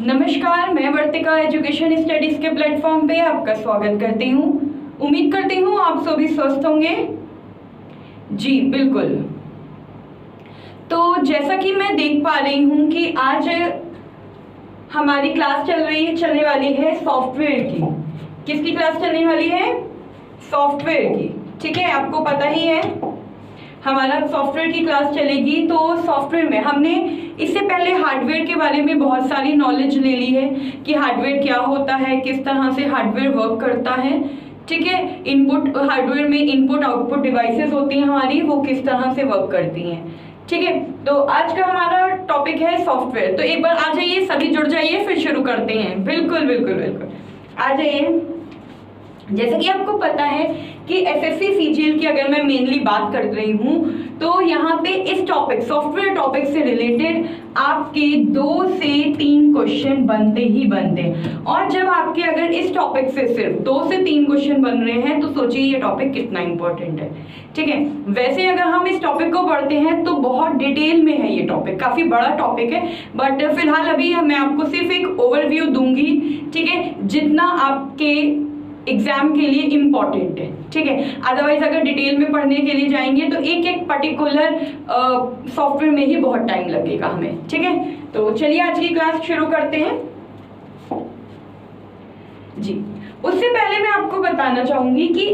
नमस्कार, मैं वर्तिका education studies के प्लेटफॉर्म पे आपका स्वागत करती हूँ। उम्मीद करती हूँ आप सभी स्वस्थ होंगे। जी बिल्कुल। तो जैसा कि मैं देख पा रही हूँ कि आज हमारी क्लास चलने वाली है सॉफ्टवेयर की। किसकी क्लास चलने वाली है? सॉफ्टवेयर की। ठीक है, आपको पता ही है हमारा सॉफ्टवेयर की क्लास चलेगी। तो सॉफ्टवेयर में हमने इससे पहले हार्डवेयर के बारे में बहुत सारी नॉलेज ले ली है कि हार्डवेयर क्या होता है, किस तरह से हार्डवेयर वर्क करता है। ठीक है, इनपुट हार्डवेयर में इनपुट आउटपुट डिवाइसेस होती हैं हमारी, वो किस तरह से वर्क करती हैं। ठीक है, तो आज का हमारा टॉपिक है सॉफ्टवेयर। तो एक बार आ जाइए, सभी जुड़ जाइए, फिर शुरू करते हैं। बिल्कुल बिल्कुल बिल्कुल, आ जाइए। जैसे कि आपको पता है कि एसएससी सीजीएल की अगर मैं मेनली बात कर रही हूँ तो यहाँ पे इस टॉपिक सॉफ्टवेयर टॉपिक से रिलेटेड आपके 2 से 3 क्वेश्चन बनते ही बनते हैं। और जब आपके अगर इस टॉपिक से सिर्फ 2 से 3 क्वेश्चन बन रहे हैं तो सोचिए ये टॉपिक कितना इंपॉर्टेंट है। ठीक है, वैसे अगर हम इस टॉपिक को पढ़ते हैं तो बहुत डिटेल में है ये टॉपिक, काफी बड़ा टॉपिक है, बट फिलहाल अभी मैं आपको सिर्फ एक ओवरव्यू दूंगी। ठीक है, जितना आपके एग्जाम के लिए इम्पॉर्टेंट है। ठीक है, अदरवाइज अगर डिटेल में पढ़ने के लिए जाएंगे तो एक एक पर्टिकुलर सॉफ्टवेयर में ही बहुत टाइम लगेगा हमें। ठीक है, तो चलिए आज की क्लास शुरू करते हैं जी। उससे पहले मैं आपको बताना चाहूंगी कि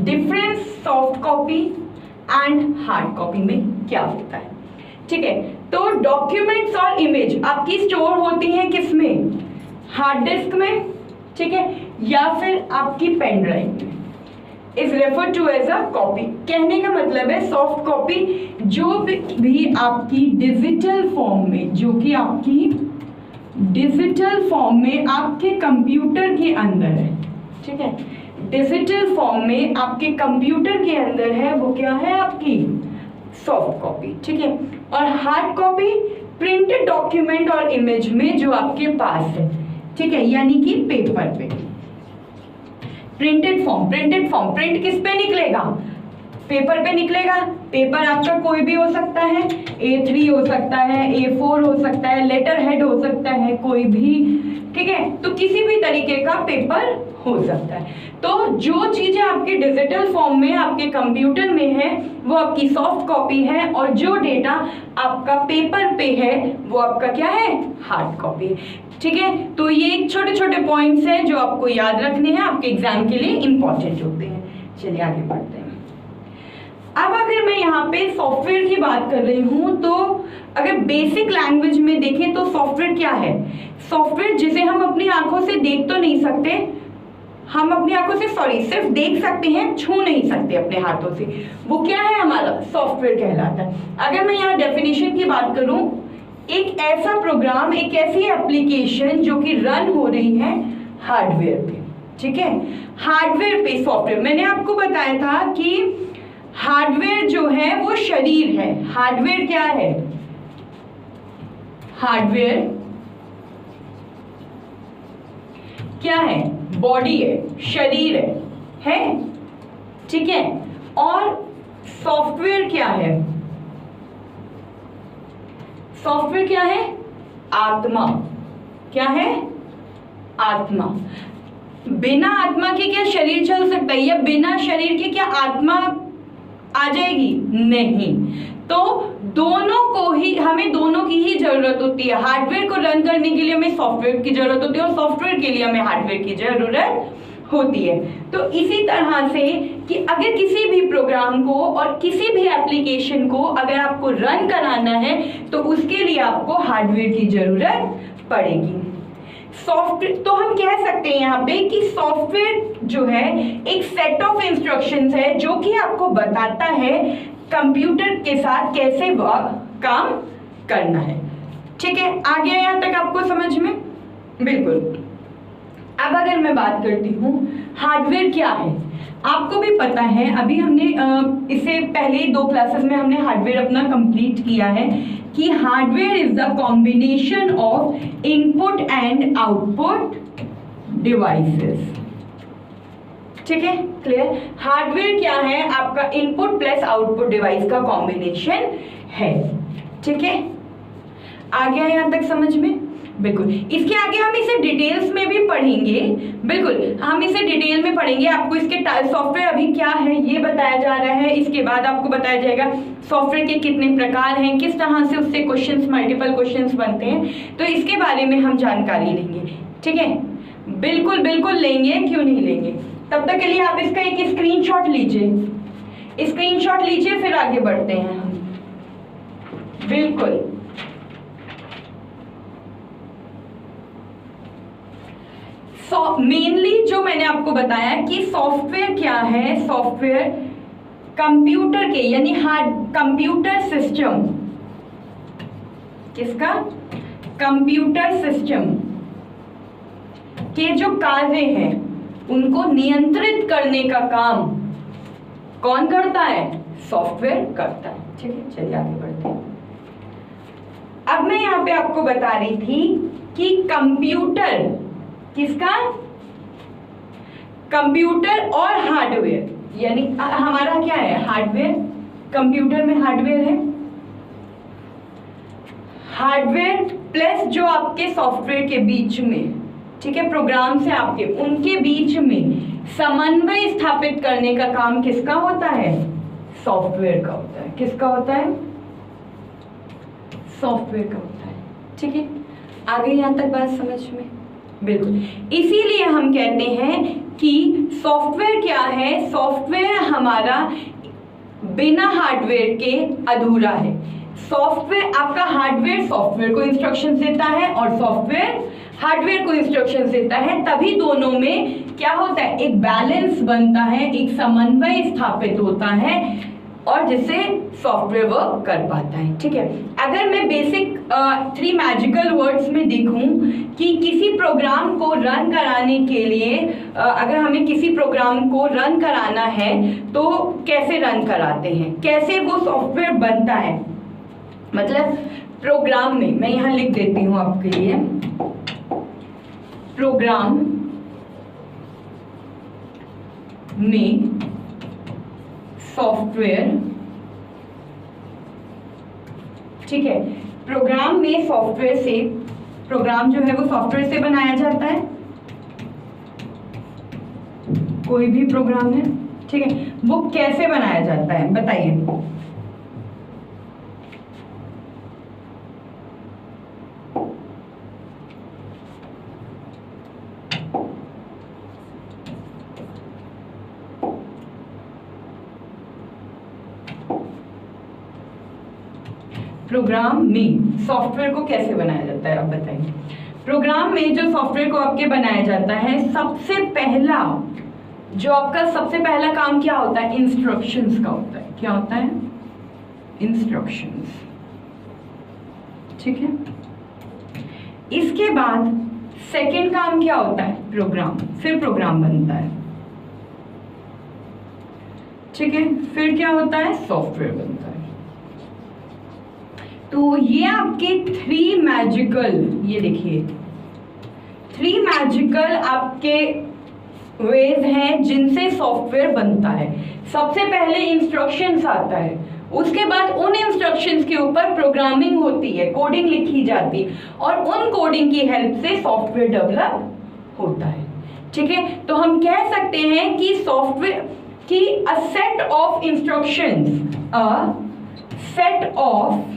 difference soft copy and hard copy में क्या होता है। ठीक है, तो डॉक्यूमेंट्स और इमेज आपकी स्टोर होती हैं किसमें? हार्ड डिस्क में। ठीक है, या फिर आपकी पेन ड्राइव में, is refer to as a copy. कहने का मतलब है सॉफ्ट कॉपी जो भी आपकी डिजिटल फॉर्म में, जो कि आपकी डिजिटल फॉर्म में आपके कंप्यूटर के अंदर है। ठीक है, डिजिटल फॉर्म में आपके कंप्यूटर के अंदर है, वो क्या है? आपकी सॉफ्ट कॉपी। ठीक है, और हार्ड कॉपी प्रिंटेड डॉक्यूमेंट और इमेज में जो आपके पास है। ठीक है, यानी कि पेपर पे प्रिंटेड फॉर्म प्रिंट किस पे निकलेगा? पेपर पे निकलेगा। पेपर आपका कोई भी हो सकता है, A3 हो सकता है, A4 हो सकता है, लेटर हेड हो सकता है, कोई भी। ठीक है, तो किसी भी तरीके का पेपर हो सकता है। तो जो चीजें आपके डिजिटल फॉर्म में आपके कंप्यूटर में है वो आपकी सॉफ्ट कॉपी है, और जो डेटा आपका पेपर पे है वो आपका क्या है? Hard copy. ठीक है, तो ये छोटे छोटे पॉइंट्स हैं जो आपको याद रखने हैं, आपके एग्जाम के लिए इंपॉर्टेंट होते हैं। चलिए आगे बढ़ते हैं। अब अगर मैं यहाँ पे सॉफ्टवेयर की बात कर रही हूँ तो अगर बेसिक लैंग्वेज में देखें तो सॉफ्टवेयर क्या है? सॉफ्टवेयर जिसे हम अपनी आंखों से देख तो नहीं सकते, हम अपनी आंखों से सिर्फ देख सकते हैं, छू नहीं सकते अपने हाथों से, वो क्या है? हमारा सॉफ्टवेयर कहलाता है। अगर मैं यहाँ डेफिनेशन की बात करूँ, एक ऐसा प्रोग्राम, एक ऐसी एप्लीकेशन जो कि रन हो रही है हार्डवेयर पे। ठीक है, हार्डवेयर पे सॉफ्टवेयर। मैंने आपको बताया था कि हार्डवेयर जो है वो शरीर है। हार्डवेयर क्या है? हार्डवेयर क्या है? बॉडी है, शरीर है? ठीक है, और सॉफ्टवेयर क्या है? सॉफ्टवेयर क्या है? आत्मा। क्या है? आत्मा। बिना आत्मा के क्या शरीर चल सकता है, या बिना शरीर के क्या आत्मा आ जाएगी? नहीं। तो दोनों को ही, हमें दोनों की ही जरूरत होती है। हार्डवेयर को रन करने के लिए हमें सॉफ्टवेयर की जरूरत होती है, और सॉफ्टवेयर के लिए हमें हार्डवेयर की जरूरत होती है। तो इसी तरह से कि अगर किसी भी प्रोग्राम को और किसी भी एप्लीकेशन को अगर आपको रन कराना है तो उसके लिए आपको हार्डवेयर की जरूरत पड़ेगी। सॉफ्टवेयर, तो हम कह सकते हैं यहाँ पे कि सॉफ्टवेयर जो है एक सेट ऑफ इंस्ट्रक्शंस है जो कि आपको बताता है कंप्यूटर के साथ कैसे काम करना है। ठीक है, आ गया यहाँ तक आपको समझ में? बिल्कुल। अब अगर मैं बात करती हूँ हार्डवेयर क्या है, आपको भी पता है, अभी हमने इससे पहले 2 क्लासेस में हमने हार्डवेयर अपना कंप्लीट किया है कि hardware is the combination of input and output devices. ठीक है, क्लियर? हार्डवेयर क्या है? आपका इनपुट प्लस आउटपुट डिवाइस का कॉम्बिनेशन है। ठीक है, आ गया यहाँ तक समझ में? बिल्कुल, इसके आगे हम इसे डिटेल्स में भी पढ़ेंगे। बिल्कुल, हम इसे डिटेल में पढ़ेंगे। आपको इसके सॉफ्टवेयर अभी क्या है ये बताया जा रहा है। इसके बाद आपको बताया जाएगा सॉफ्टवेयर के कितने प्रकार हैं, किस तरह से उससे क्वेश्चंस, मल्टीपल क्वेश्चंस बनते हैं, तो इसके बारे में हम जानकारी लेंगे। ठीक है, बिल्कुल बिल्कुल लेंगे, क्यों नहीं लेंगे। तब तक के लिए आप इसका एक स्क्रीनशॉट लीजिए, स्क्रीनशॉट लीजिए, फिर आगे बढ़ते हैं हम। बिल्कुल, मेनली जो मैंने आपको बताया कि सॉफ्टवेयर क्या है, सॉफ्टवेयर कंप्यूटर के यानी हार्ड कंप्यूटर सिस्टम, किसका, कंप्यूटर सिस्टम के जो कार्य हैं उनको नियंत्रित करने का काम कौन करता है, सॉफ्टवेयर करता है। ठीक है, चलिए आगे बढ़ते हैं। अब मैं यहाँ पे आपको बता रही थी कि कंप्यूटर किसका, कंप्यूटर और हार्डवेयर, यानी हमारा क्या है, हार्डवेयर, कंप्यूटर में हार्डवेयर है, हार्डवेयर प्लस जो आपके सॉफ्टवेयर के बीच में, ठीक है, प्रोग्राम से आपके उनके बीच में समन्वय स्थापित करने का काम किसका होता है, सॉफ्टवेयर का होता है। किसका होता है, सॉफ्टवेयर का होता है। ठीक है, आ गई यहां तक बात समझ में। बिल्कुल, इसीलिए हम कहते हैं कि सॉफ्टवेयर क्या है, सॉफ्टवेयर हमारा बिना हार्डवेयर के अधूरा है। सॉफ्टवेयर, आपका हार्डवेयर सॉफ्टवेयर को इंस्ट्रक्शंस देता है और सॉफ्टवेयर हार्डवेयर को इंस्ट्रक्शंस देता है, तभी दोनों में क्या होता है, एक बैलेंस बनता है, एक समन्वय स्थापित होता है और जिससे सॉफ्टवेयर वर्क कर पाता है। ठीक है, अगर मैं बेसिक 3 मैजिकल वर्ड्स में देखूं कि किसी प्रोग्राम को रन कराने के लिए अगर हमें किसी प्रोग्राम को रन कराना है तो कैसे रन कराते हैं, कैसे वो सॉफ्टवेयर बनता है, मतलब प्रोग्राम में, मैं यहाँ लिख देती हूँ आपके लिए, प्रोग्राम में सॉफ्टवेयर, ठीक है, प्रोग्राम में सॉफ्टवेयर से, प्रोग्राम जो है वो सॉफ्टवेयर से बनाया जाता है, कोई भी प्रोग्राम है, ठीक है, वो कैसे बनाया जाता है बताइए। प्रोग्राम में सॉफ्टवेयर को कैसे बनाया जाता है, अब बताइए। प्रोग्राम में जो सॉफ्टवेयर को आपके बनाया जाता है, सबसे पहला जो आपका सबसे पहला काम क्या होता है, इंस्ट्रक्शंस का होता है। क्या होता है, इंस्ट्रक्शंस। ठीक है, इसके बाद सेकंड काम क्या होता है, प्रोग्राम, फिर प्रोग्राम बनता है। ठीक है, फिर क्या होता है, सॉफ्टवेयर बनता है। तो ये आपके 3 मैजिकल, ये देखिए 3 मैजिकल आपके वेज हैं जिनसे सॉफ्टवेयर बनता है। सबसे पहले इंस्ट्रक्शंस आता है, उसके बाद उन इंस्ट्रक्शंस के ऊपर प्रोग्रामिंग होती है, कोडिंग लिखी जाती है और उन कोडिंग की हेल्प से सॉफ्टवेयर डेवलप होता है। ठीक है, तो हम कह सकते हैं कि सॉफ्टवेयर की अ set of instructions, a set of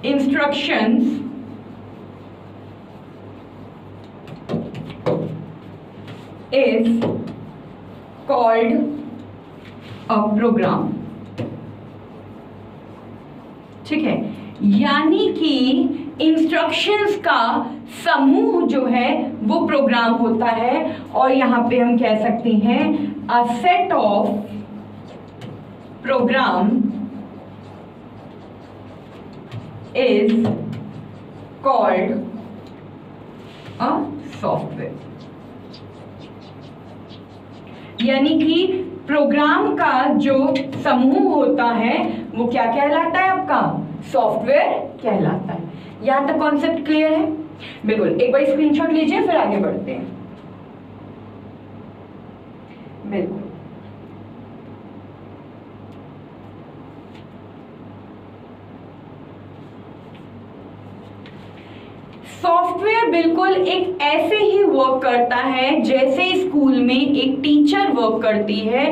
instructions is called a program। ठीक है, यानी कि इंस्ट्रक्शंस का समूह जो है वो प्रोग्राम होता है और यहां पे हम कह सकते हैं a set of program is called a software। यानी कि प्रोग्राम का जो समूह होता है वो क्या कहलाता है, आपका सॉफ्टवेयर कहलाता है। यहां तक कॉन्सेप्ट क्लियर है? बिल्कुल, एक बार स्क्रीनशॉट लीजिए फिर आगे बढ़ते हैं। बिल्कुल, सॉफ्टवेयर बिल्कुल एक ऐसे ही वर्क करता है जैसे स्कूल में एक टीचर वर्क करती है।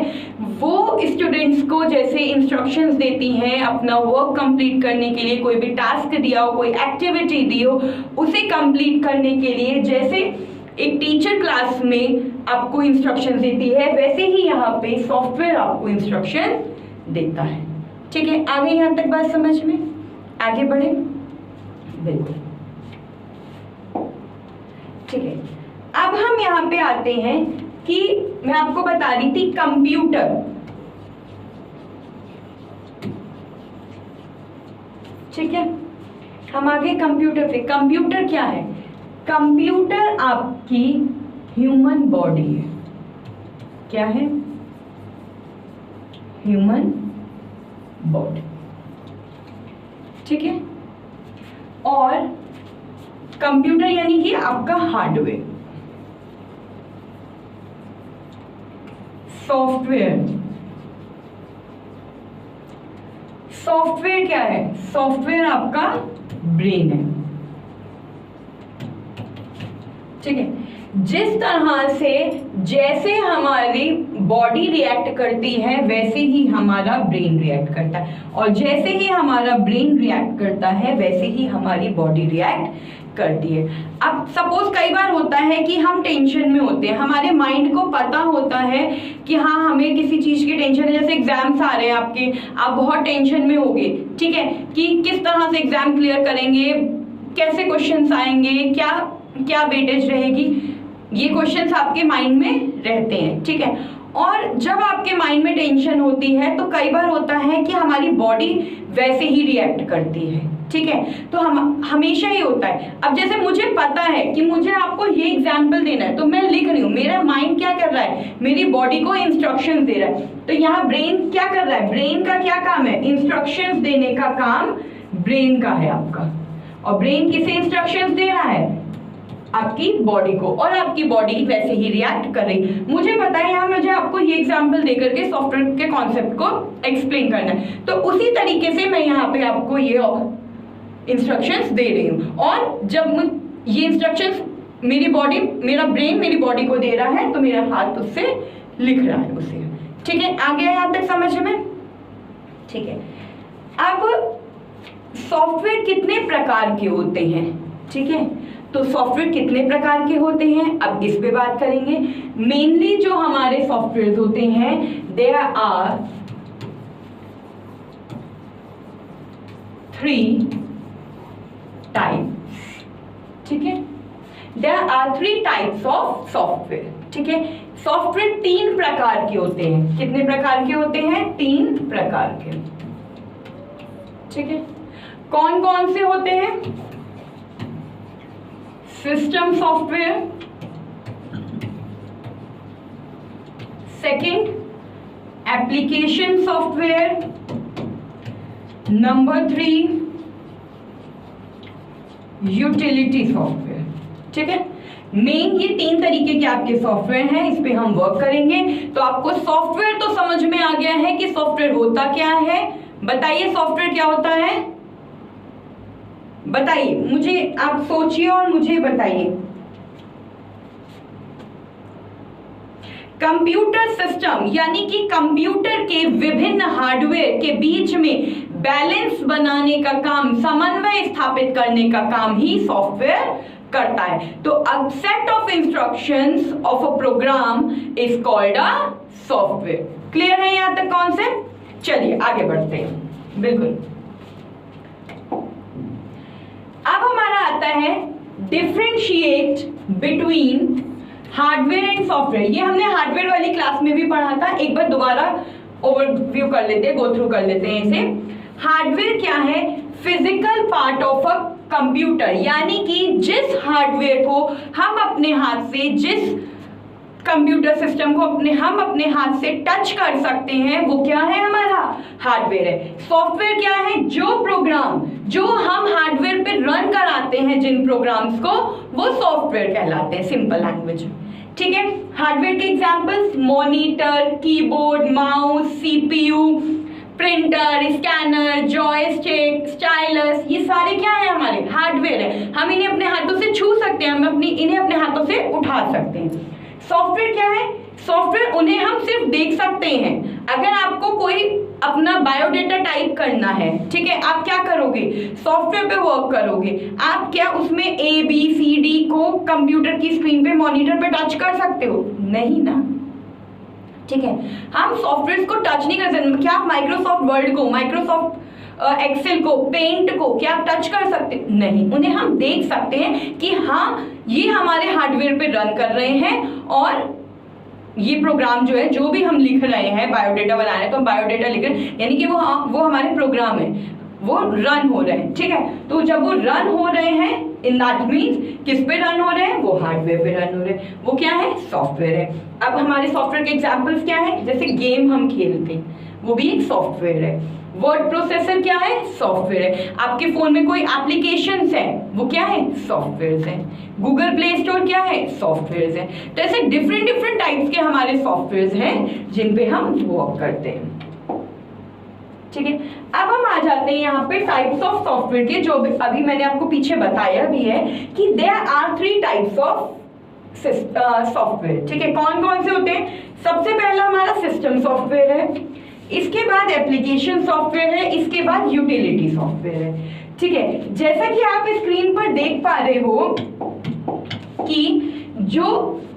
वो स्टूडेंट्स को जैसे इंस्ट्रक्शंस देती हैं अपना वर्क कंप्लीट करने के लिए, कोई भी टास्क दिया हो, कोई एक्टिविटी दी हो, उसे कंप्लीट करने के लिए जैसे एक टीचर क्लास में आपको इंस्ट्रक्शंस देती है, वैसे ही यहाँ पे सॉफ्टवेयर आपको इंस्ट्रक्शन देता है। ठीक है, आगे यहाँ तक बात समझ में? आगे बढ़े। बिल्कुल ठीक है। अब हम यहाँ पे आते हैं कि मैं आपको बता रही थी कंप्यूटर। ठीक है, हम आगे कंप्यूटर पे। कंप्यूटर क्या है? कंप्यूटर आपकी ह्यूमन बॉडी है। क्या है? Human body. ठीक है, और कंप्यूटर यानी कि आपका हार्डवेयर। सॉफ्टवेयर, सॉफ्टवेयर क्या है? सॉफ्टवेयर आपका ब्रेन है। ठीक है, जिस तरह से जैसे हमारी बॉडी रिएक्ट करती है वैसे ही हमारा ब्रेन रिएक्ट करता है, और जैसे ही हमारा ब्रेन रिएक्ट करता है वैसे ही हमारी बॉडी रिएक्ट करती है। अब सपोज कई बार होता है कि हम टेंशन में होते हैं, हमारे माइंड को पता होता है कि हाँ हमें किसी चीज की टेंशन है, जैसे एग्जाम्स आ रहे हैं आपके, आप बहुत टेंशन में होगे। ठीक है, कि किस तरह से एग्जाम क्लियर करेंगे, कैसे क्वेश्चंस आएंगे, क्या क्या वेटेज रहेगी, ये क्वेश्चंस आपके माइंड में रहते हैं। ठीक है, और जब आपके माइंड में टेंशन होती है तो कई बार होता है कि हमारी बॉडी वैसे ही रिएक्ट करती है। ठीक है, तो हम हमेशा ही होता है। अब जैसे मुझे पता है कि मुझे आपको ये एग्जाम्पल देना है तो मैं लिख रही हूँ, मेरा माइंड क्या कर रहा है? मेरी बॉडी को इंस्ट्रक्शंस दे रहा है। तो यहाँ ब्रेन क्या कर रहा है? ब्रेन का क्या काम है? इंस्ट्रक्शंस देने का काम ब्रेन का है आपका। और ब्रेन किसे इंस्ट्रक्शंस दे रहा है? आपकी बॉडी को, और आपकी बॉडी वैसे ही रिएक्ट कर रही। मुझे पता है यहाँ मुझे आपको ये एग्जांपल देकर के सॉफ्टवेयर के कॉन्सेप्ट को एक्सप्लेन करना है, तो उसी तरीके से मैं यहाँ पे आपको ये इंस्ट्रक्शंस दे रही हूँ। और जब ये इंस्ट्रक्शंस मेरी बॉडी, मेरा ब्रेन मेरी बॉडी को दे रहा है तो मेरा हाथ उससे लिख रहा है उसे। ठीक है, आ गया यहाँ तक समझ में? ठीक है, अब सॉफ्टवेयर कितने प्रकार के होते हैं? ठीक है, तो सॉफ्टवेयर कितने प्रकार के होते हैं अब इस पे बात करेंगे। मेनली जो हमारे सॉफ्टवेयर होते हैं, देयर आर 3 टाइप्स। ठीक है, there are 3 types of software. ठीक है, सॉफ्टवेयर 3 प्रकार के होते हैं। कितने प्रकार के होते हैं? 3 प्रकार के। ठीक है, कौन कौन से होते हैं? System software, second application software, number 3 utility software. ठीक है, मेन ये 3 तरीके के आपके सॉफ्टवेयर हैं, इस पे हम वर्क करेंगे। तो आपको सॉफ्टवेयर तो समझ में आ गया है कि सॉफ्टवेयर होता क्या है। बताइए सॉफ्टवेयर क्या होता है? बताइए मुझे, आप सोचिए और मुझे बताइए। कंप्यूटर सिस्टम यानी कि कंप्यूटर के विभिन्न हार्डवेयर के बीच में बैलेंस बनाने का काम, समन्वय स्थापित करने का काम ही सॉफ्टवेयर करता है। तो a set of instructions of a program is called a software. Clear है यहां तक कॉन्सेप्ट? चलिए आगे बढ़ते हैं। बिल्कुल, अब हमारा आता है differentiate between hardware and software. ये हमने हार्डवेयर वाली क्लास में भी पढ़ा था, एक बार दोबारा ओवरव्यू कर लेते हैं, गो थ्रू कर लेते हैं इसे। हार्डवेयर क्या है? Physical part of a computer, यानी कि जिस हार्डवेयर को हम अपने हाथ से, जिस कंप्यूटर सिस्टम को हम अपने हाथ से टच कर सकते हैं, वो क्या है? हमारा हार्डवेयर है। सॉफ्टवेयर क्या है? जो प्रोग्राम जो हम हार्डवेयर पे रन कराते हैं जिन प्रोग्राम्स को, वो सॉफ्टवेयर कहलाते हैं सिंपल लैंग्वेज में। ठीक है, हार्डवेयर के examples monitor, keyboard, mouse, CPU, printer, scanner, joystick, stylus, ये सारे क्या है हमारे हार्डवेयर है। हम इन्हें अपने हाथों से छू सकते हैं, हम इन्हें अपने हाथों से उठा सकते हैं। सॉफ्टवेयर क्या है? सॉफ्टवेयर उन्हें हम सिर्फ देख सकते हैं। अगर आपको कोई अपना बायोडेटा टाइप करना है, ठीक है, आप क्या करोगे? सॉफ्टवेयर पे वर्क करोगे। आप क्या उसमें ABCD को कंप्यूटर की स्क्रीन पे, मॉनिटर पे टच कर सकते हो? नहीं ना, ठीक है। हम सॉफ्टवेयर को टच नहीं कर सकते। क्या आप माइक्रोसॉफ्ट वर्ड को, माइक्रोसॉफ्ट एक्सेल को, पेंट को क्या आप टच कर सकते? नहीं। उन्हें हम देख सकते हैं कि हाँ ये हमारे हार्डवेयर पे रन कर रहे हैं और ये प्रोग्राम जो है, जो भी हम लिख रहे हैं, बायोडेटा बना रहे हैं तो हम बायोडेटा लिख रहे हैं, यानी कि वो हमारे प्रोग्राम है, वो रन हो रहे हैं, ठीक है। तो जब वो रन हो रहे हैं, इन दैट मीन्स किस पे रन हो रहे हैं? वो हार्डवेयर पे रन हो रहे हैं। वो क्या है? सॉफ्टवेयर है। अब हमारे सॉफ्टवेयर के एग्जांपल्स क्या है? जैसे गेम हम खेलते हैं, वो भी एक सॉफ्टवेयर है। वर्ड प्रोसेसर क्या है? सॉफ्टवेयर है। आपके फोन में कोई एप्लीकेशंस है, वो क्या है? सॉफ्टवेयर है। गूगल प्ले स्टोर क्या है? सॉफ्टवेयर है। तो ऐसे डिफरेंट टाइप्स के हमारे सॉफ्टवेयर हैं जिन पे हम वर्क करते हैं, ठीक है। अब हम आ जाते हैं यहाँ पे टाइप्स ऑफ सॉफ्टवेयर के, जो अभी मैंने आपको पीछे बताया भी है कि there are 3 types of software, ठीक है। कौन कौन से होते हैं? सबसे पहला हमारा सिस्टम सॉफ्टवेयर है, इसके बाद एप्लीकेशन सॉफ्टवेयर है, इसके बाद यूटिलिटी सॉफ्टवेयर है, ठीक है। जैसा कि आप स्क्रीन पर देख पा रहे हो कि जो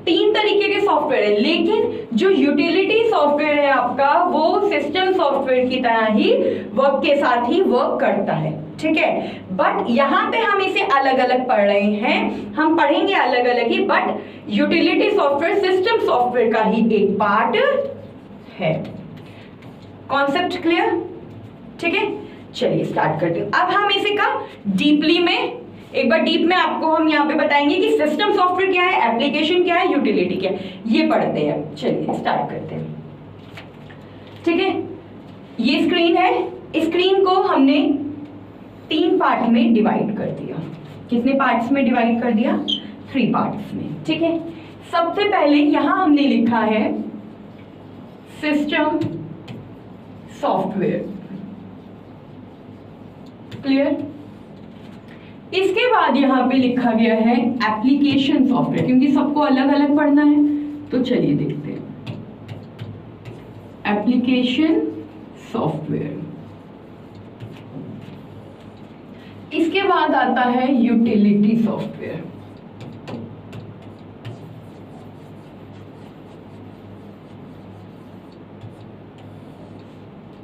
3 तरीके के सॉफ्टवेयर है, लेकिन जो यूटिलिटी सॉफ्टवेयर है आपका, वो सिस्टम सॉफ्टवेयर की तरह ही वर्क के साथ ही वर्क करता है, ठीक है। बट यहाँ पे हम इसे अलग अलग पढ़ रहे हैं, हम पढ़ेंगे अलग अलग ही, but utility software system software का ही एक पार्ट है। Concept clear? ठीक है, चलिए स्टार्ट करते हैं। अब हम इसे का डीपली में, एक बार डीप में आपको हम यहाँ पे बताएंगे कि सिस्टम सॉफ्टवेयर क्या है, एप्लीकेशन क्या है, यूटिलिटी क्या है, ये पढ़ते हैं। चलिए स्टार्ट करते हैं, ठीक है। ये स्क्रीन है, स्क्रीन को हमने 3 पार्ट में डिवाइड कर दिया। कितने पार्ट्स में डिवाइड कर दिया? 3 पार्ट्स में, ठीक है। सबसे पहले यहां हमने लिखा है सिस्टम सॉफ्टवेयर, क्लियर। इसके बाद यहां पे लिखा गया है एप्लीकेशन सॉफ्टवेयर, क्योंकि सबको अलग अलग पढ़ना है, तो चलिए देखते हैं। एप्लीकेशन सॉफ्टवेयर, इसके बाद आता है यूटिलिटी सॉफ्टवेयर,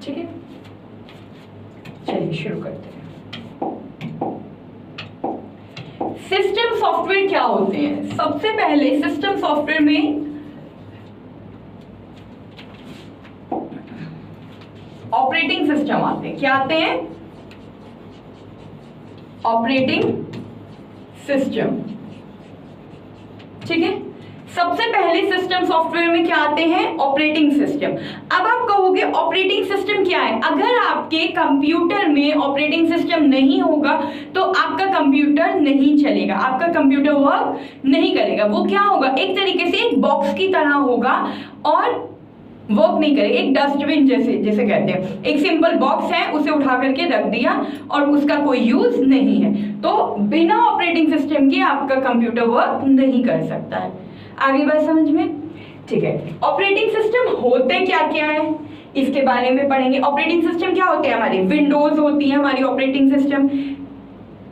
ठीक है। चलिए शुरू करते हैं। सिस्टम सॉफ्टवेयर क्या होते हैं? सबसे पहले सिस्टम सॉफ्टवेयर में ऑपरेटिंग सिस्टम आते हैं। क्या आते हैं? ऑपरेटिंग सिस्टम, ठीक है। सबसे पहले सिस्टम सॉफ्टवेयर में क्या आते हैं? Operating system. अब आप कहोगे ऑपरेटिंग सिस्टम क्या है? अगर आपके कंप्यूटर में ऑपरेटिंग सिस्टम नहीं होगा तो आपका कंप्यूटर नहीं चलेगा, आपका कंप्यूटर वर्क नहीं करेगा। वो क्या होगा? एक तरीके से एक बॉक्स की तरह होगा और वर्क नहीं करेगा, एक डस्टबिन जैसे कहते हैं। एक सिंपल बॉक्स है, उसे उठा करके रख दिया और उसका कोई यूज नहीं है। तो बिना ऑपरेटिंग सिस्टम के आपका कंप्यूटर वर्क नहीं कर सकता है। आगे बात समझ में? ठीक है। ऑपरेटिंग सिस्टम होते क्या क्या है इसके बारे में पढ़ेंगे। ऑपरेटिंग सिस्टम क्या होते हैं? हमारी विंडोज होती है हमारी ऑपरेटिंग सिस्टम,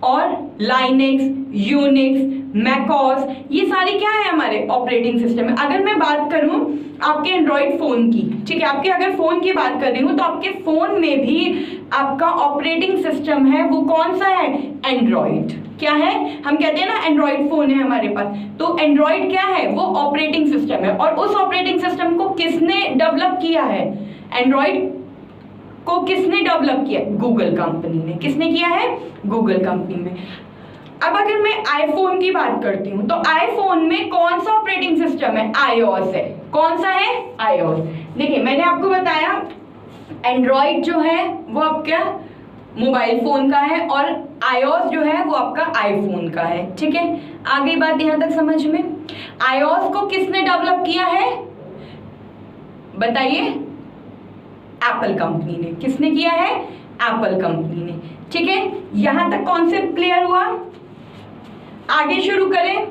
और लाइनेक्स, यूनिक्स, मैकओएस, ये सारे क्या है हमारे ऑपरेटिंग सिस्टम है। अगर मैं बात करूं आपके एंड्रॉइड फोन की, ठीक है, आपके अगर फोन की बात कर रही हूं तो आपके फोन में भी आपका ऑपरेटिंग सिस्टम है, वो कौन सा है? एंड्रॉइड। क्या है? हम कहते हैं ना एंड्रॉइड फोन है हमारे पास, तो एंड्रॉइड क्या है? वो ऑपरेटिंग सिस्टम है। और उस ऑपरेटिंग सिस्टम को किसने डेवलप किया है? एंड्रॉइड को किसने डेवलप किया? गूगल कंपनी ने। किसने किया है? गूगल कंपनी में। अब अगर मैं आईफोन की बात करती हूं तो आईफोन में कौन सा ऑपरेटिंग सिस्टम है? iOS है। कौन सा है? iOS। देखिए मैंने आपको बताया एंड्रॉइड जो है वो आपका मोबाइल फोन का है और iOS जो है वो आपका आईफोन का है, ठीक है। आगे बात यहां तक समझ में? iOS को किसने डेवलप किया है? बताइए। एप्पल कंपनी ने। किसने किया है? एप्पल कंपनी ने। ठीक है, यहां तक कॉन्सेप्ट क्लियर हुआ? आगे शुरू करें?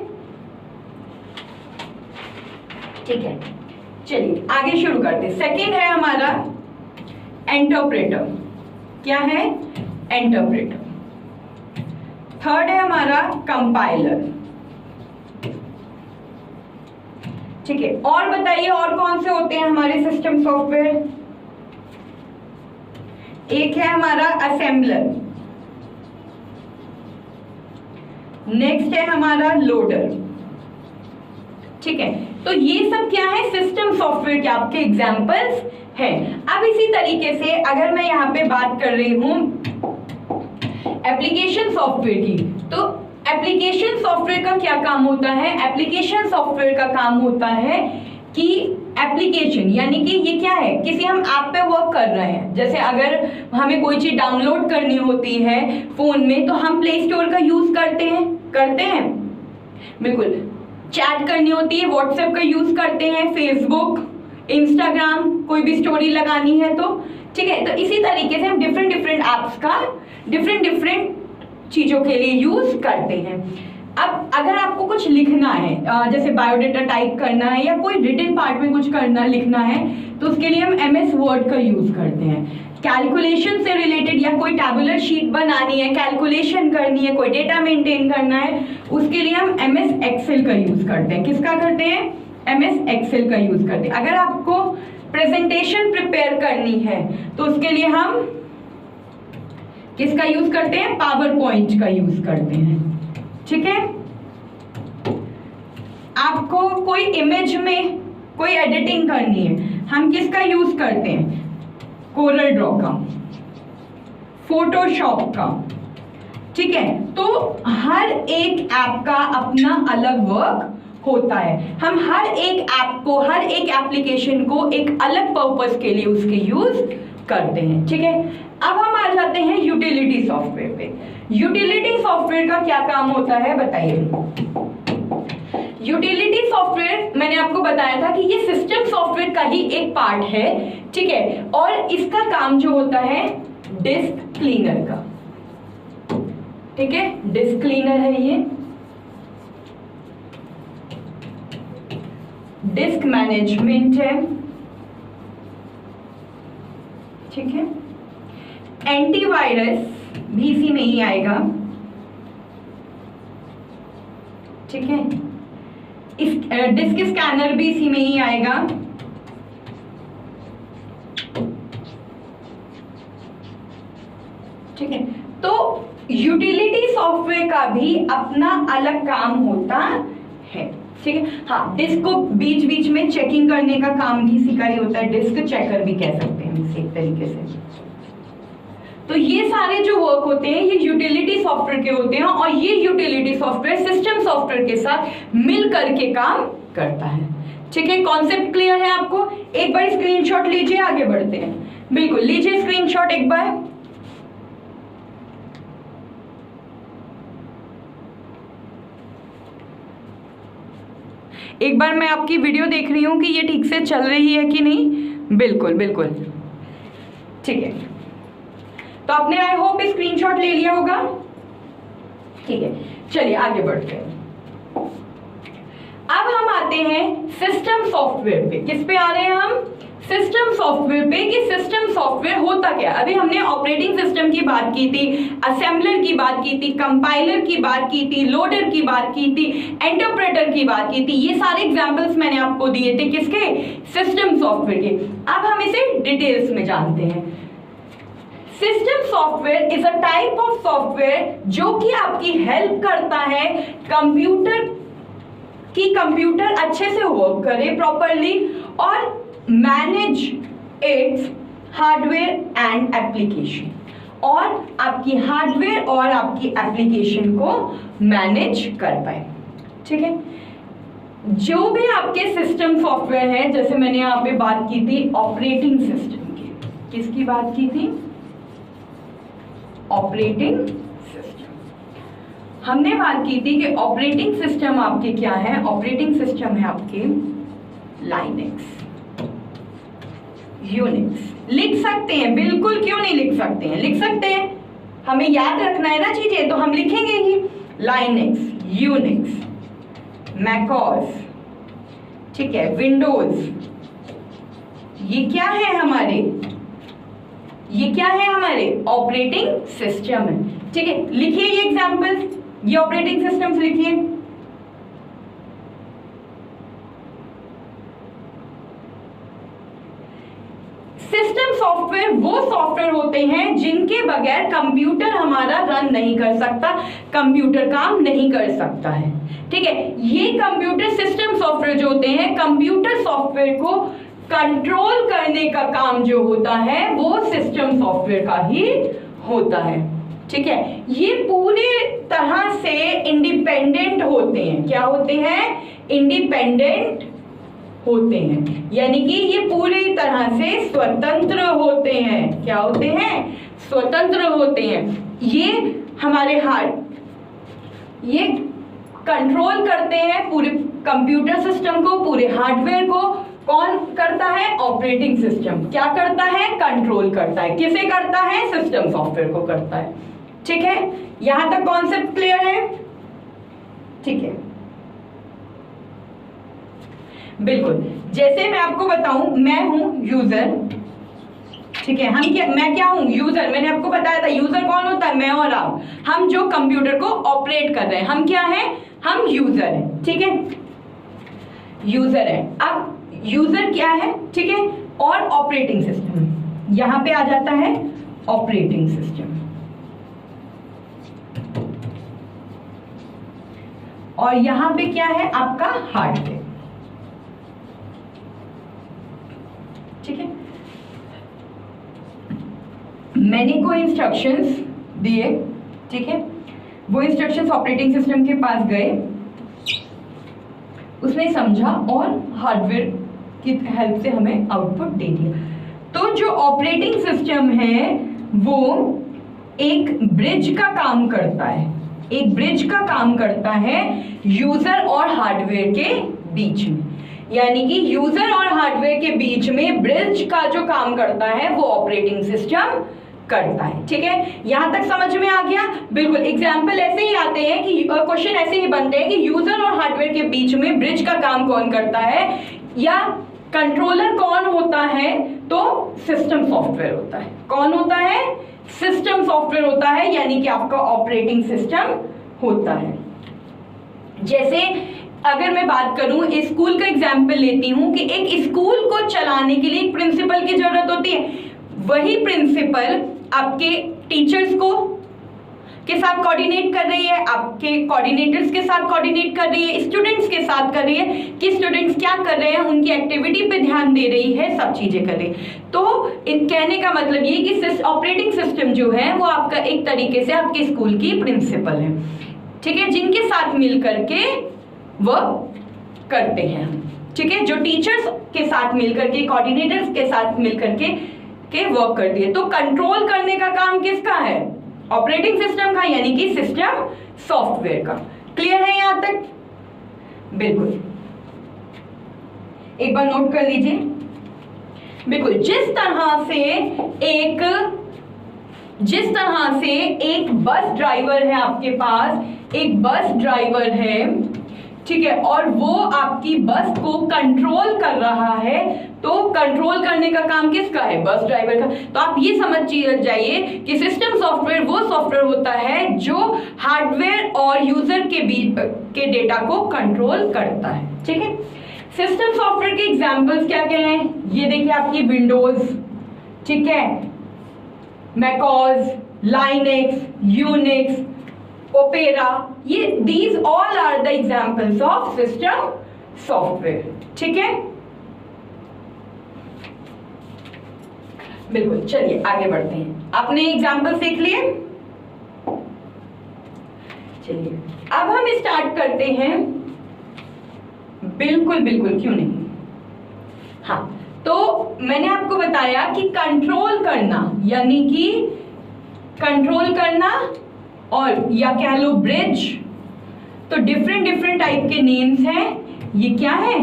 ठीक है, चलिए आगे शुरू करते। सेकंड है हमारा इंटरप्रेटर। क्या है? इंटरप्रेटर। थर्ड है हमारा कंपाइलर। ठीक है, और बताइए और कौन से होते हैं हमारे सिस्टम सॉफ्टवेयर? एक है हमारा असेंबलर, नेक्स्ट है हमारा लोडर। ठीक है, तो ये सब क्या है? सिस्टम सॉफ्टवेयर के आपके एग्जांपल्स हैं। अब इसी तरीके से अगर मैं यहाँ पे बात कर रही हूं एप्लीकेशन सॉफ्टवेयर की, तो एप्लीकेशन सॉफ्टवेयर का क्या काम होता है? एप्लीकेशन सॉफ्टवेयर का काम होता है कि एप्लीकेशन यानी कि ये क्या है? किसी हम ऐप पे वर्क कर रहे हैं, जैसे अगर हमें कोई चीज डाउनलोड करनी होती है फोन में तो हम प्ले स्टोर का यूज करते हैं बिल्कुल। चैट करनी होती है व्हाट्सएप का यूज करते हैं, फेसबुक, इंस्टाग्राम, कोई भी स्टोरी लगानी है तो। ठीक है, तो इसी तरीके से हम डिफरेंट ऐप्स का डिफरेंट चीजों के लिए यूज करते हैं। अब अगर आपको कुछ लिखना है, जैसे बायोडाटा टाइप करना है या कोई रिटन पार्ट में कुछ लिखना है, तो उसके लिए हम MS वर्ड का यूज करते हैं। कैलकुलेशन से रिलेटेड या कोई टैबुलर शीट बनानी है, कैलकुलेशन करनी है, कोई डेटा मेंटेन करना है, उसके लिए हम MS एक्सेल का यूज करते हैं। किसका करते हैं? MS एक्सेल का यूज करते हैं। अगर आपको प्रेजेंटेशन प्रिपेयर करनी है तो उसके लिए हम किसका यूज करते हैं? पावर पॉइंट का यूज करते हैं। ठीक है, आपको कोई इमेज में कोई एडिटिंग करनी है, हम किसका यूज करते हैं? कोरल ड्रॉ का, फोटोशॉप का। ठीक है, तो हर एक ऐप का अपना अलग वर्क होता है। हम हर एक ऐप को, हर एक एप्लीकेशन को एक अलग पर्पस के लिए उसके यूज करते हैं। ठीक है, अब हम आ जाते हैं यूटिलिटी सॉफ्टवेयर पे। यूटिलिटी सॉफ्टवेयर का क्या काम होता है बताइए? यूटिलिटी सॉफ्टवेयर मैंने आपको बताया था कि ये सिस्टम सॉफ्टवेयर का ही एक पार्ट है। ठीक है, और इसका काम जो होता है डिस्क क्लीनर का। ठीक है, डिस्क क्लीनर है ये, डिस्क मैनेजमेंट है। ठीक है, एंटीवायरस भी इसी में ही आएगा। ठीक है, डिस्क स्कैनर भी इसी में ही आएगा। ठीक है, तो यूटिलिटी सॉफ्टवेयर का भी अपना अलग काम होता है। ठीक है, हाँ, डिस्क को बीच बीच में चेकिंग करने का काम भी इसी का ही होता है, डिस्क चेकर भी कह सकते हैं इसे एक तरीके से। तो ये सारे जो वर्क होते हैं ये यूटिलिटी सॉफ्टवेयर के होते हैं, और ये यूटिलिटी सॉफ्टवेयर सिस्टम सॉफ्टवेयर के साथ मिल करके काम करता है। ठीक है, कॉन्सेप्ट क्लियर है आपको? एक बार स्क्रीनशॉट लीजिए, आगे बढ़ते हैं। बिल्कुल, लीजिए स्क्रीनशॉट एक बार। एक बार मैं आपकी वीडियो देख रही हूं कि ये ठीक से चल रही है कि नहीं। बिल्कुल बिल्कुल, ठीक है, तो आपने आई होप स्क्रीनशॉट ले लिया होगा। ठीक है, चलिए आगे बढ़ते हैं। अब हम आते हैं सिस्टम सॉफ्टवेयर पे। किस पे आ रहे हैं हम? सिस्टम सॉफ्टवेयर पे, कि सिस्टम सॉफ्टवेयर होता क्या। अभी हमने ऑपरेटिंग सिस्टम की बात की थी, असेंबलर की बात की थी, कंपाइलर की बात की थी, लोडर की बात की थी, इंटरप्रेटर की बात की थी। ये सारे एग्जांपल्स मैंने आपको दिए थे किसके? सिस्टम सॉफ्टवेयर के। अब हम इसे डिटेल्स में जानते हैं। System software is a type of software जो कि आपकी हेल्प करता है कंप्यूटर अच्छे से वर्क करे प्रॉपरली और manage it's hardware and application, और आपकी हार्डवेयर और आपकी एप्लीकेशन को मैनेज कर पाए। ठीक है, जो भी आपके सिस्टम सॉफ्टवेयर है, जैसे मैंने यहाँ पे बात की थी ऑपरेटिंग सिस्टम की। किसकी बात की थी? Operating system. हमने बात की थी कि ऑपरेटिंग सिस्टम आपके क्या है? ऑपरेटिंग सिस्टम है आपके लाइनेक्स, यूनिक्स, लिख सकते हैं, बिल्कुल क्यों नहीं लिख सकते हैं, लिख सकते हैं, हमें याद रखना है ना चीजें, तो हम लिखेंगे ही। लाइनेक्स, यूनिक्स, मैकओएस, ठीक है, विंडोज, ये क्या है हमारे, ये क्या है हमारे ऑपरेटिंग सिस्टम है, ठीक है। लिखिए ये एग्जांपल्स, ये ऑपरेटिंग सिस्टम्स लिखिए। सिस्टम सॉफ्टवेयर वो सॉफ्टवेयर होते हैं जिनके बगैर कंप्यूटर हमारा रन नहीं कर सकता, कंप्यूटर काम नहीं कर सकता है, ठीक है। ये कंप्यूटर सिस्टम सॉफ्टवेयर जो होते हैं, कंप्यूटर सॉफ्टवेयर को कंट्रोल करने का काम जो होता है वो सिस्टम सॉफ्टवेयर का ही होता है, ठीक है। ये पूरे तरह से इंडिपेंडेंट होते हैं, क्या होते हैं, इंडिपेंडेंट होते हैं, यानी कि ये पूरी तरह से स्वतंत्र होते हैं, क्या होते हैं, स्वतंत्र होते हैं। ये हमारे ये कंट्रोल करते हैं पूरे कंप्यूटर सिस्टम को, पूरे हार्डवेयर को। कौन करता है, ऑपरेटिंग सिस्टम। क्या करता है, कंट्रोल करता है। किसे करता है, सिस्टम सॉफ्टवेयर को करता है, ठीक है। यहां तक कॉन्सेप्ट क्लियर है, ठीक है, बिल्कुल। जैसे मैं आपको बताऊं, मैं हूं यूजर, ठीक है, मैं क्या हूं, यूजर। मैंने आपको बताया था यूजर कौन होता है, मैं और आप, हम जो कंप्यूटर को ऑपरेट कर रहे हैं, हम क्या हैं, हम यूजर हैं, ठीक है, यूजर है। अब यूजर क्या है, ठीक है, और ऑपरेटिंग सिस्टम यहां पे आ जाता है, ऑपरेटिंग सिस्टम, और यहां पे क्या है, आपका हार्डवेयर, ठीक है। मैंने कोई इंस्ट्रक्शंस दिए, ठीक है, वो इंस्ट्रक्शंस ऑपरेटिंग सिस्टम के पास गए, उसने समझा और हार्डवेयर की हेल्प से हमें आउटपुट दे दिया। तो जो ऑपरेटिंग सिस्टम है वो एक ब्रिज का काम करता है, एक ब्रिज का काम करता है यूजर और हार्डवेयर के बीच में, यानी कि यूजर और हार्डवेयर के बीच में ब्रिज का जो काम करता है वो ऑपरेटिंग सिस्टम करता है, ठीक है। यहां तक समझ में आ गया, बिल्कुल। एग्जाम्पल ऐसे ही आते हैं कि क्वेश्चन ऐसे ही बनते हैं कि यूजर और हार्डवेयर के बीच में ब्रिज का काम कौन करता है, या कंट्रोलर कौन होता है, तो सिस्टम सॉफ्टवेयर होता है। कौन होता है, सिस्टम सॉफ्टवेयर होता है, यानी कि आपका ऑपरेटिंग सिस्टम होता है। जैसे अगर मैं बात करूं, स्कूल का एग्जाम्पल लेती हूं कि एक स्कूल को चलाने के लिए एक प्रिंसिपल की जरूरत होती है, वही प्रिंसिपल आपके टीचर्स को के साथ कोऑर्डिनेट कर रही है, आपके कोऑर्डिनेटर्स के साथ कोऑर्डिनेट कर रही है, स्टूडेंट्स के साथ कर रही है कि स्टूडेंट्स क्या कर रहे हैं, उनकी एक्टिविटी पे ध्यान दे रही है, सब चीजें कर रही है। तो कहने का मतलब ये कि ऑपरेटिंग सिस्टम जो है वो आपका एक तरीके से आपके स्कूल की प्रिंसिपल है, ठीक है, जिनके साथ मिल करके वर्क करते हैं, ठीक है, जो टीचर्स के साथ मिलकर के, कोऑर्डिनेटर्स के साथ मिलकर के वर्क करती है। तो कंट्रोल करने का काम किसका है, ऑपरेटिंग सिस्टम का, यानी कि सिस्टम सॉफ्टवेयर का। क्लियर है यहां तक, बिल्कुल, एक बार नोट कर लीजिए, बिल्कुल। जिस तरह से एक बस ड्राइवर है, आपके पास एक बस ड्राइवर है, ठीक है, और वो आपकी बस को कंट्रोल कर रहा है, तो कंट्रोल करने का काम किसका है, बस ड्राइवर का। तो आप ये समझ जाइए कि सिस्टम सॉफ्टवेयर वो सॉफ्टवेयर होता है जो हार्डवेयर और यूजर के बीच के डेटा को कंट्रोल करता है, ठीक है। सिस्टम सॉफ्टवेयर के एग्जांपल्स क्या क्या हैं, ये देखिए आपकी विंडोज, ठीक है, मैकओएस, लाइनेक्स, यूनिक्स, ओपेरा, ये these all are the examples of system software, ठीक है, बिल्कुल। चलिए आगे बढ़ते हैं, आपने एग्जांपल सीख लिए, चलिए अब हम स्टार्ट करते हैं। बिल्कुल बिल्कुल, क्यों नहीं। हाँ, तो मैंने आपको बताया कि कंट्रोल करना, यानी कि कंट्रोल करना और या कह लो ब्रिज, तो डिफरेंट टाइप के नेम्स हैं। ये क्या है,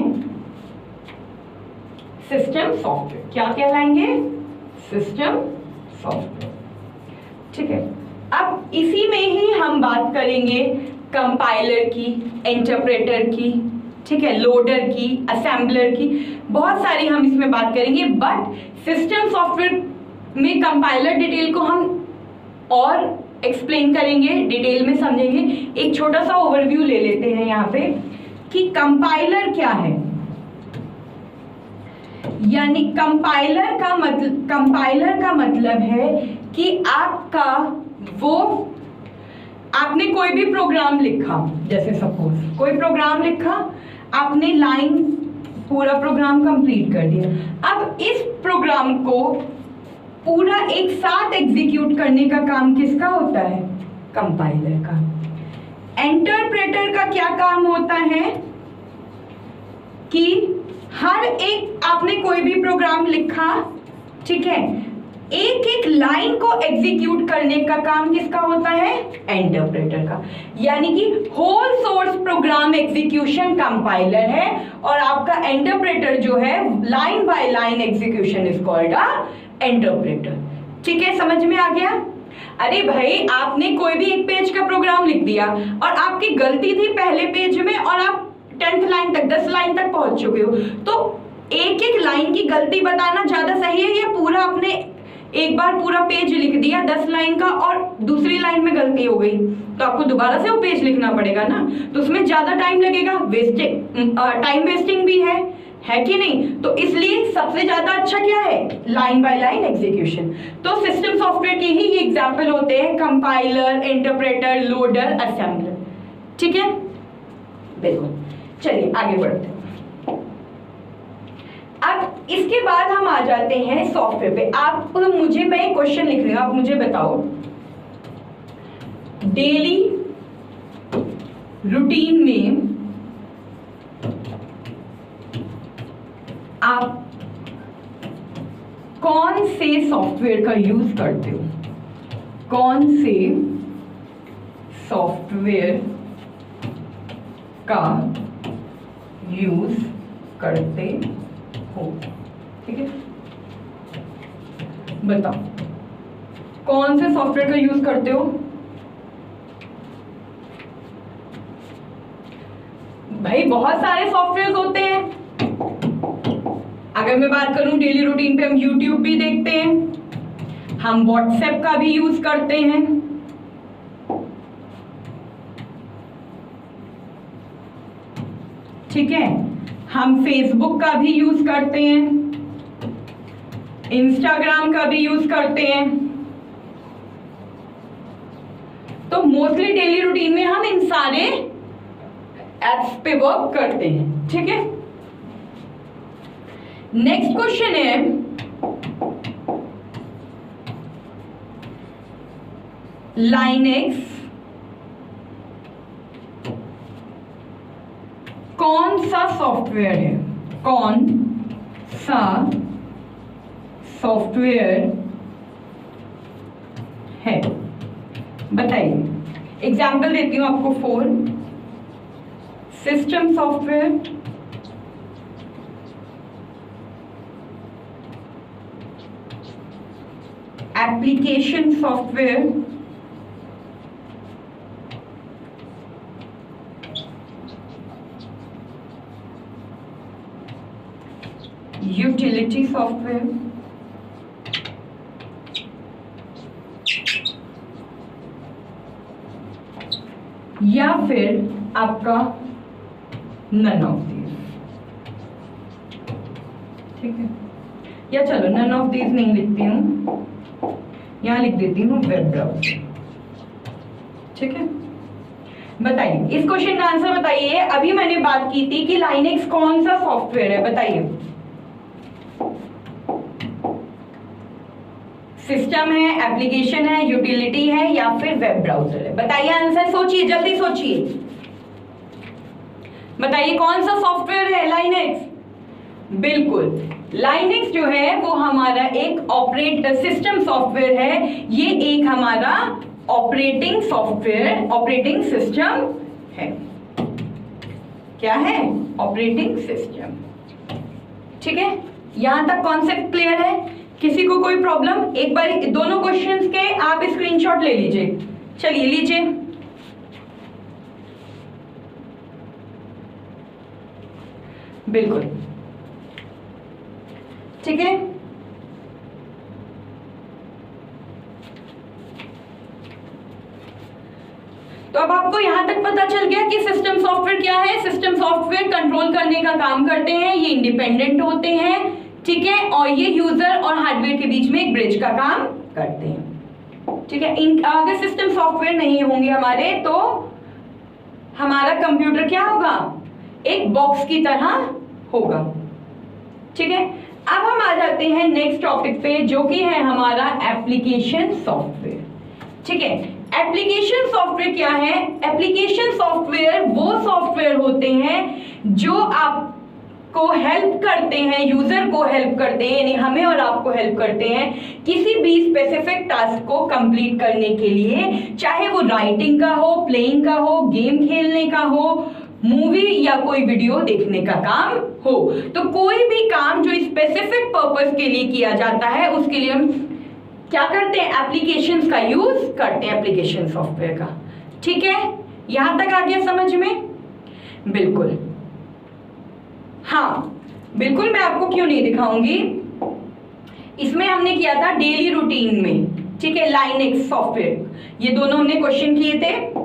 सिस्टम सॉफ्टवेयर, क्या कहलाएंगे, सिस्टम सॉफ्टवेयर। ठीक है, अब इसी में ही हम बात करेंगे कंपाइलर की, इंटरप्रेटर की, ठीक है, लोडर की, असेंबलर की, बहुत सारी हम इसमें बात करेंगे। बट सिस्टम सॉफ्टवेयर में कंपाइलर डिटेल को हम और एक्सप्लेन करेंगे, डिटेल में समझेंगे। एक छोटा सा ओवरव्यू ले लेते हैं यहाँ पे कि कंपाइलर क्या है। यानी कंपाइलर का मतलब है कि आपने कोई भी प्रोग्राम लिखा, जैसे सपोज कोई प्रोग्राम लिखा, आपने लाइन पूरा प्रोग्राम कंप्लीट कर दिया। अब इस प्रोग्राम को पूरा एक साथ एग्जीक्यूट करने का काम किसका होता है? कंपाइलर का। इंटरप्रेटर का क्या काम होता है कि हर एक, आपने कोई भी प्रोग्राम लिखा, ठीक है, एक एक लाइन को एग्जीक्यूट करने का काम किसका होता है? इंटरप्रेटर का। यानी कि whole source program execution compiler है और आपका इंटरप्रेटर जो है line by line execution is called a interpreter. ठीक है, समझ में आ गया? अरे भाई, आपने कोई भी एक पेज का प्रोग्राम लिख दिया और आपकी गलती थी पहले पेज में और आप 10th लाइन तक, 10 लाइन तक पहुंच चुके हो, तो एक एक लाइन की गलती बताना ज्यादा सही है या पूरा आपने एक बार पूरा पेज लिख दिया 10 लाइन का और दूसरी लाइन में गलती हो गई तो आपको दोबारा से वो पेज लिखना पड़ेगा ना, तो उसमें ज्यादा टाइम लगेगा, टाइम वेस्टिंग भी है कि नहीं? तो इसलिए सबसे ज्यादा अच्छा क्या है? Line by line execution. तो सिस्टम सॉफ्टवेयर के ही एग्जाम्पल होते हैं कंपाइलर, इंटरप्रेटर, लोडर, असेंबलर। ठीक है, बिल्कुल। चलिए आगे बढ़ते हैं। अब इसके बाद हम आ जाते हैं सॉफ्टवेयर पे। मैं एक क्वेश्चन लिख रही हूं, आप मुझे बताओ, डेली रूटीन में आप कौन से सॉफ्टवेयर का यूज करते हो? कौन से सॉफ्टवेयर का यूज करते हो? ठीक है, बताओ कौन से सॉफ्टवेयर का यूज करते हो? भाई बहुत सारे सॉफ्टवेयर होते हैं। अगर मैं बात करूं डेली रूटीन पे, हम YouTube भी देखते हैं, हम WhatsApp का भी यूज करते हैं, ठीक है, हम Facebook का भी यूज करते हैं, Instagram का भी यूज करते हैं। तो मोस्टली डेली रूटीन में हम इन सारे एप्स पे वर्क करते हैं। ठीक है, नेक्स्ट क्वेश्चन है, लाइनेक्स कौन सा सॉफ्टवेयर है? कौन सा सॉफ्टवेयर है? बताइए। एग्जाम्पल देती हूं आपको 4, system software, application software, utility software, या फिर आपका नन ऑफ दीज। ठीक है, या चलो नन ऑफ दीज नहीं लिखती हूं, यहां लिख देती हूं वेब ब्राउज़र। ठीक है, बताइए इस क्वेश्चन का आंसर बताइए। अभी मैंने बात की थी कि लाइनेक्स कौन सा सॉफ्टवेयर है, बताइए। सिस्टम है, एप्लीकेशन है, यूटिलिटी है या फिर वेब ब्राउजर है? बताइए आंसर, सोचिए, जल्दी सोचिए, बताइए कौन सा सॉफ्टवेयर है लाइनेक्स? बिल्कुल, लाइनेक्स जो है वो हमारा एक सिस्टम सॉफ्टवेयर है। ये एक हमारा ऑपरेटिंग सॉफ्टवेयर, ऑपरेटिंग सिस्टम है। क्या है? Operating system. ठीक है, यहां तक कॉन्सेप्ट क्लियर है किसी को कोई प्रॉब्लम? एक बार दोनों क्वेश्चंस के आप स्क्रीनशॉट ले लीजिए। चलिए लीजिए। बिल्कुल ठीक है। तो अब आपको यहां तक पता चल गया कि सिस्टम सॉफ्टवेयर क्या है। सिस्टम सॉफ्टवेयर कंट्रोल करने का काम करते हैं, ये इंडिपेंडेंट होते हैं, ठीक है, और ये यूजर और हार्डवेयर के बीच में एक ब्रिज का काम करते हैं, ठीक है। अगर सिस्टम सॉफ्टवेयर नहीं होंगे हमारे तो हमारा कंप्यूटर क्या होगा? एक बॉक्स की तरह होगा, ठीक है। अब हम आ जाते हैं नेक्स्ट टॉपिक पे, जो कि है हमारा एप्लीकेशन सॉफ्टवेयर, ठीक है। एप्लीकेशन सॉफ्टवेयर क्या है? एप्लीकेशन सॉफ्टवेयर वो सॉफ्टवेयर होते हैं जो आपको हेल्प करते हैं, यूजर को हेल्प करते हैं, यानी हमें और आपको हेल्प करते हैं किसी भी स्पेसिफिक टास्क को कंप्लीट करने के लिए, चाहे वो राइटिंग का हो, प्लेइंग का हो, गेम खेलने का हो, मूवी या कोई वीडियो देखने का काम हो। तो कोई भी काम जो स्पेसिफिक पर्पस के लिए किया जाता है उसके लिए हम क्या करते हैं? एप्लीकेशंस का यूज करते हैं, एप्लीकेशन सॉफ्टवेयर का, ठीक है। यहां तक आ गया समझ में? बिल्कुल, हाँ बिल्कुल। मैं आपको क्यों नहीं दिखाऊंगी, इसमें हमने किया था डेली रूटीन में, ठीक है, लाइनेक्स सॉफ्टवेयर, ये दोनों हमने क्वेश्चन किए थे।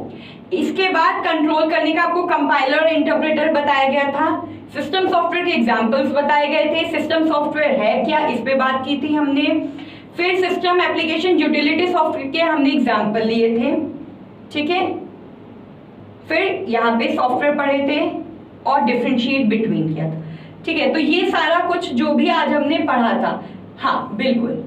इसके बाद कंट्रोल करने का आपको कंपाइलर और इंटरप्रेटर बताया गया था, सिस्टम सॉफ्टवेयर के एग्जांपल्स बताए गए थे, सिस्टम सॉफ्टवेयर है क्या इस पे बात की थी हमने, फिर सिस्टम एप्लीकेशन यूटिलिटी सॉफ्टवेयर के हमने एग्जांपल लिए थे, ठीक है। फिर यहाँ पे सॉफ्टवेयर पढ़े थे और डिफरेंशिएट बिटवीन किया था, ठीक है। तो ये सारा कुछ जो भी आज हमने पढ़ा था, हाँ बिल्कुल,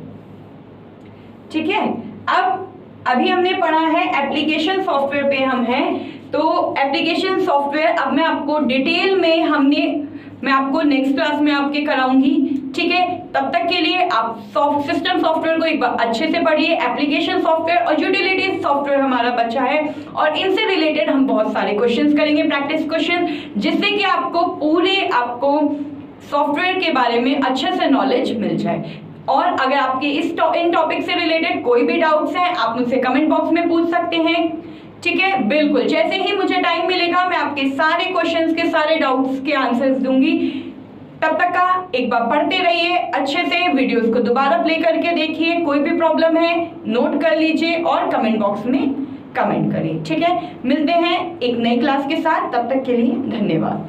ठीक है। अब अभी हमने पढ़ा है एप्लीकेशन सॉफ्टवेयर पे हम हैं, तो एप्लीकेशन सॉफ्टवेयर अब मैं आपको डिटेल में मैं आपको नेक्स्ट क्लास में आपके कराऊंगी, ठीक है। तब तक के लिए आप सिस्टम सॉफ्टवेयर को एक बार अच्छे से पढ़िए, एप्लीकेशन सॉफ्टवेयर और यूटिलिटी सॉफ्टवेयर हमारा बच्चा है, और इनसे रिलेटेड हम बहुत सारे क्वेश्चंस करेंगे, प्रैक्टिस क्वेश्चन, जिससे कि आपको सॉफ्टवेयर के बारे में अच्छे से नॉलेज मिल जाए। और अगर आपके इन टॉपिक से रिलेटेड कोई भी डाउट्स हैं आप मुझसे कमेंट बॉक्स में पूछ सकते हैं, ठीक है। बिल्कुल, जैसे ही मुझे टाइम मिलेगा मैं आपके सारे क्वेश्चंस के सारे डाउट्स के आंसर्स दूंगी। तब तक का एक बार पढ़ते रहिए अच्छे से, वीडियोस को दोबारा प्ले करके देखिए, कोई भी प्रॉब्लम है नोट कर लीजिए और कमेंट बॉक्स में कमेंट करिए, ठीक है। मिलते हैं एक नई क्लास के साथ, तब तक के लिए धन्यवाद।